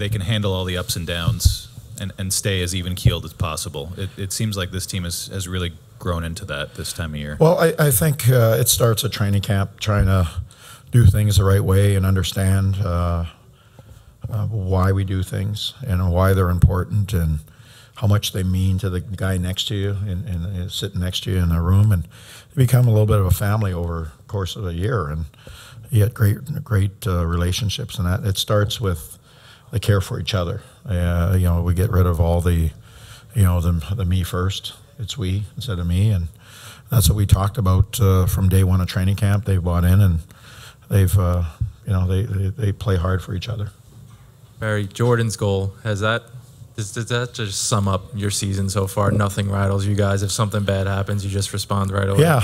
they can handle all the ups and downs and stay as even-keeled as possible. It seems like this team has really grown into that this time of year. Well, I think it starts at training camp, trying to do things the right way and understand why we do things and why they're important and how much they mean to the guy next to you and sitting next to you in a room, and become a little bit of a family over the course of a year, and you get great relationships. And that it starts with the care for each other. We get rid of all the me first. It's we instead of me, and that's what we talked about from day one of training camp. They bought in, and they've they play hard for each other. Barry, Jordan's goal, does that just sum up your season so far? Nothing rattles you guys. If something bad happens, you just respond right away. Yeah,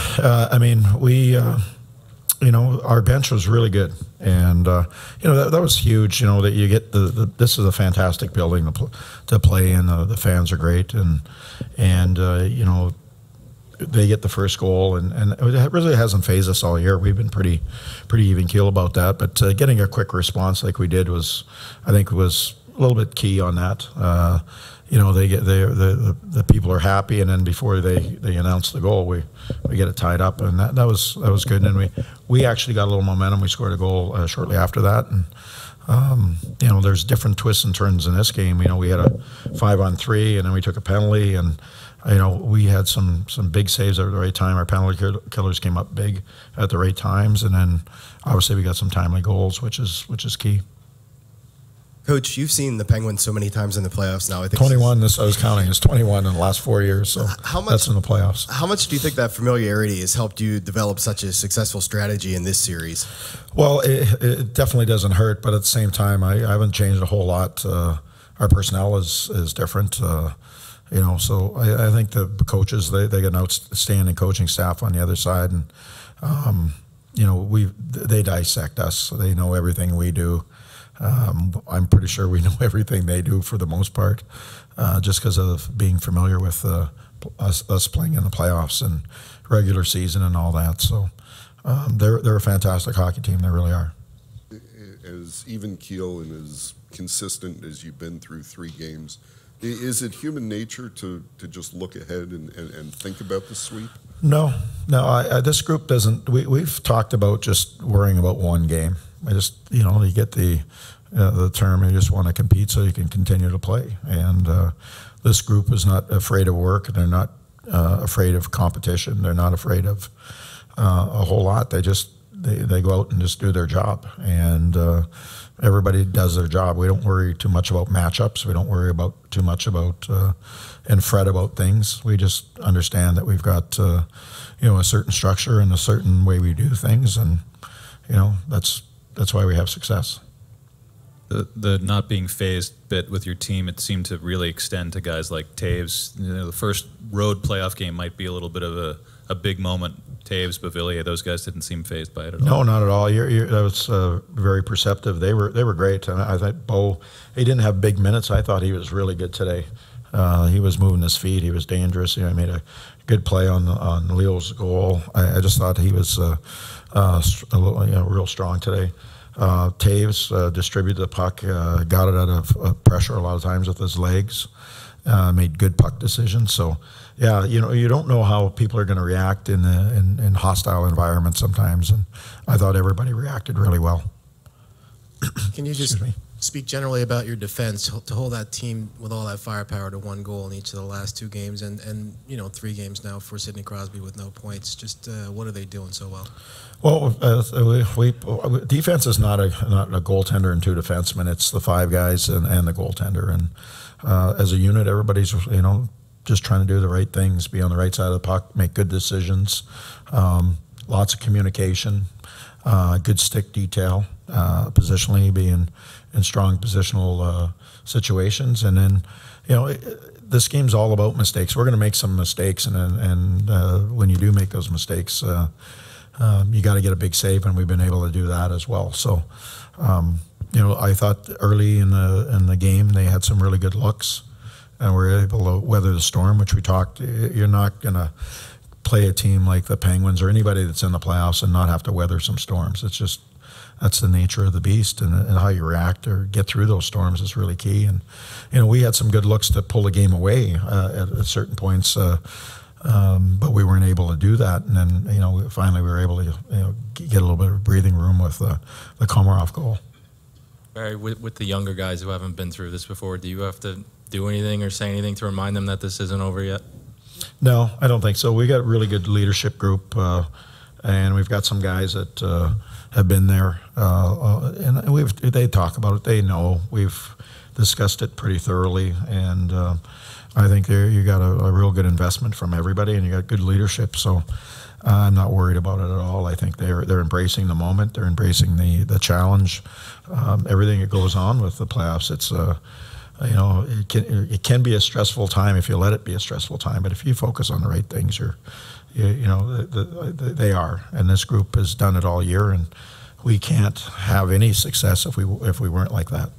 I mean, we, our bench was really good, and that was huge. That you get this is a fantastic building to play in. The fans are great, and they get the first goal, and it really hasn't phased us all year. We've been pretty even keel about that. But getting a quick response like we did was a little bit key on that. The people are happy, and then before they announce the goal, we get it tied up, and that was good. And we actually got a little momentum. We scored a goal shortly after that, and there's different twists and turns in this game. We had a 5-on-3, and then we took a penalty, and we had some big saves at the right time. Our penalty killers came up big at the right times, and then obviously we got some timely goals, which is key. Coach, you've seen the Penguins so many times in the playoffs now. I think 21. I was counting. It's 21 in the last 4 years. So that's in the playoffs. How much do you think that familiarity has helped you develop such a successful strategy in this series? Well, it definitely doesn't hurt, but at the same time, I haven't changed a whole lot. Our personnel is different. So I think the coaches they get an outstanding coaching staff on the other side, and they dissect us. They know everything we do. I'm pretty sure we know everything they do for the most part, just because of being familiar with us playing in the playoffs and regular season and all that. So they're a fantastic hockey team. They really are. As even keel and as consistent as you've been through 3 games, is it human nature to just look ahead and think about the sweep? No. This group doesn't. We've talked about just worrying about one game. I just, you get the term, you just want to compete so you can continue to play. And this group is not afraid of work. They're not afraid of competition. They're not afraid of a whole lot. They go out and just do their job. And everybody does their job. We don't worry too much about matchups. We don't worry too much about and fret about things. We just understand that we've got a certain structure and a certain way we do things, and that's why we have success. The not being phased bit with your team, it seemed to really extend to guys like Taves. The first road playoff game might be a little bit of a big moment. Taves, Beauvillier, those guys didn't seem phased by it at all. No, not at all. That was very perceptive. They were great. And I thought Bo, he didn't have big minutes. I thought he was really good today. He was moving his feet. He was dangerous. He made a good play on Leo's goal. I just thought he was real strong today. Taves distributed the puck, got it out of pressure a lot of times with his legs, made good puck decisions. So, yeah, you don't know how people are going to react in hostile environments sometimes, and I thought everybody reacted really well. Can you just speak generally about your defense to hold that team with all that firepower to 1 goal in each of the last 2 games and 3 games now for Sidney Crosby with no points? Just what are they doing so well? Well, defense is not a goaltender and 2 defensemen. It's the 5 guys and the goaltender. And as a unit, everybody's just trying to do the right things, be on the right side of the puck, make good decisions, lots of communication, good stick detail, positionally being in strong positional situations. And then, this game's all about mistakes. We're going to make some mistakes, and when you do make those mistakes, you got to get a big save, and we've been able to do that as well. So, I thought early in the game they had some really good looks, and we're able to weather the storm, which we talked. You're not going to play a team like the Penguins or anybody that's in the playoffs and not have to weather some storms. It's just that's the nature of the beast, and how you react or get through those storms is really key. And we had some good looks to pull the game away at certain points, but we weren't able to do that. And then finally we were able to get a little bit of breathing room with the Komarov goal. Barry, with the younger guys who haven't been through this before, do you have to do anything or say anything to remind them that this isn't over yet? No, I don't think so. We got a really good leadership group, and we've got some guys that have been there, and they talk about it. They know we've discussed it pretty thoroughly, and I think you got a real good investment from everybody, and you got good leadership. So I'm not worried about it at all. I think they're embracing the moment. They're embracing the challenge. Everything that goes on with the playoffs. It's it can be a stressful time if you let it be a stressful time. But if you focus on the right things, they are. And this group has done it all year, and we can't have any success if we weren't like that.